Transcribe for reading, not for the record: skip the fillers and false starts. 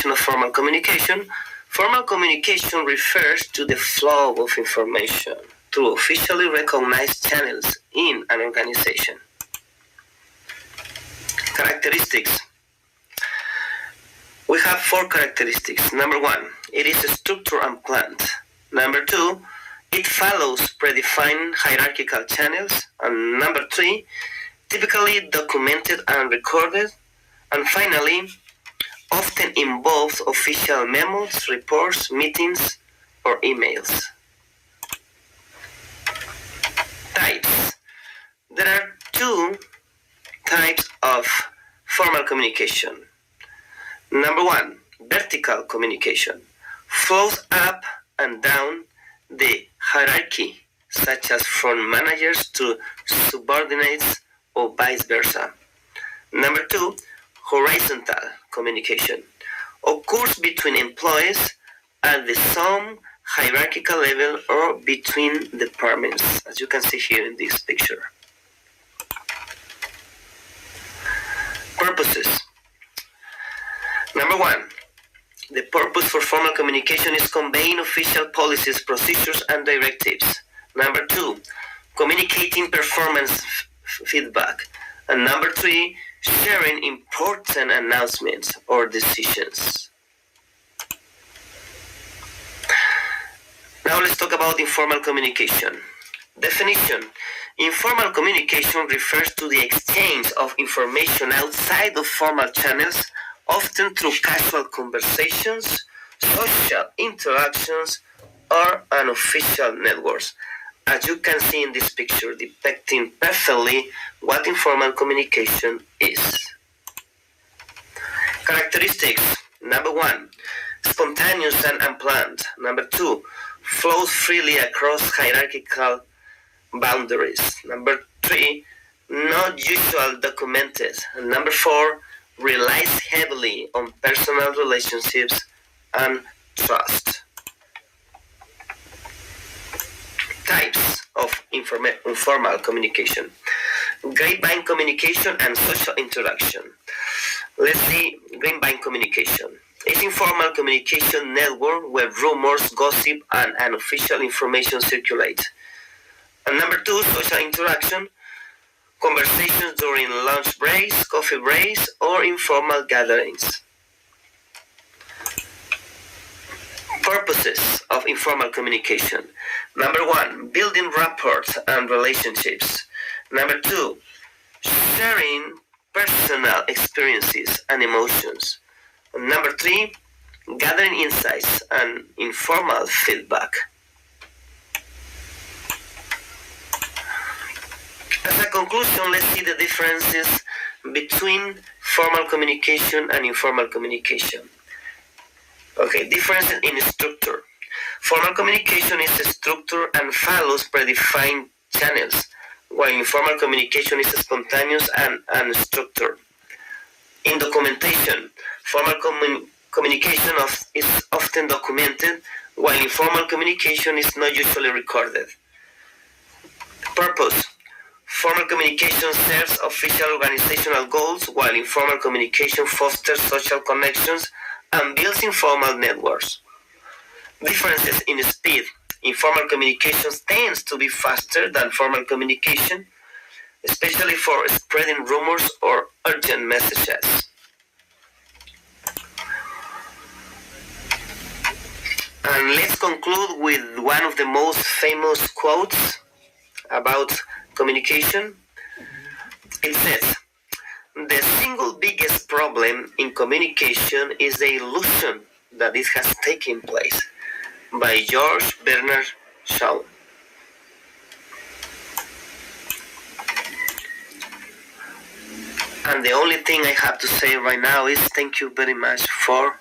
definition of formal communication. Formal communication refers to the flow of information through officially recognized channels in an organization. Characteristics. We have 4 characteristics. Number 1, it is structured and planned. Number 2, it follows predefined hierarchical channels. And number 3, typically documented and recorded. And finally, often involves official memos, reports, meetings, or emails. Types. There are 2 types of formal communication. Number 1, vertical communication. Flows up and down the hierarchy, such as from managers to subordinates or vice versa. Number 2, horizontal communication. Occurs between employees at the some hierarchical level or between departments, as you can see here in this picture. Purposes. Number 1, the purpose for formal communication is conveying official policies, procedures, and directives. Number 2, communicating performance feedback. And number 3, sharing important announcements or decisions. Now let's talk about informal communication. Definition. Informal communication refers to the exchange of information outside of formal channels, often through casual conversations, social interactions, or unofficial networks. As you can see in this picture, depicting perfectly what informal communication is. Characteristics. Number 1, spontaneous and unplanned. Number 2, flows freely across hierarchical boundaries. Number 3, not usually documented. And number 4, relies heavily on personal relationships and trust. Types of informal communication. Grapevine communication and social interaction. Let's see grapevine communication. It's informal communication network where rumors, gossip, and unofficial information circulate. And number 2, social interaction. Conversations during lunch breaks, coffee breaks, or informal gatherings. Purposes of informal communication. Number 1, building rapport and relationships. Number 2, sharing personal experiences and emotions. And number 3, gathering insights and informal feedback. As a conclusion, let's see the differences between formal communication and informal communication. Okay, differences in structure. Formal communication is structured and follows predefined channels, while informal communication is spontaneous and unstructured. In documentation, formal communication is often documented, while informal communication is not usually recorded. Purpose. Formal communication serves official organizational goals, while informal communication fosters social connections and builds informal networks. Differences in speed. Informal communication tends to be faster than formal communication, especially for spreading rumors or urgent messages. And let's conclude with one of the most famous quotes about communication. It says, "The single biggest problem in communication is the illusion that it has taken place," by George Bernard Shaw. And the only thing I have to say right now is thank you very much for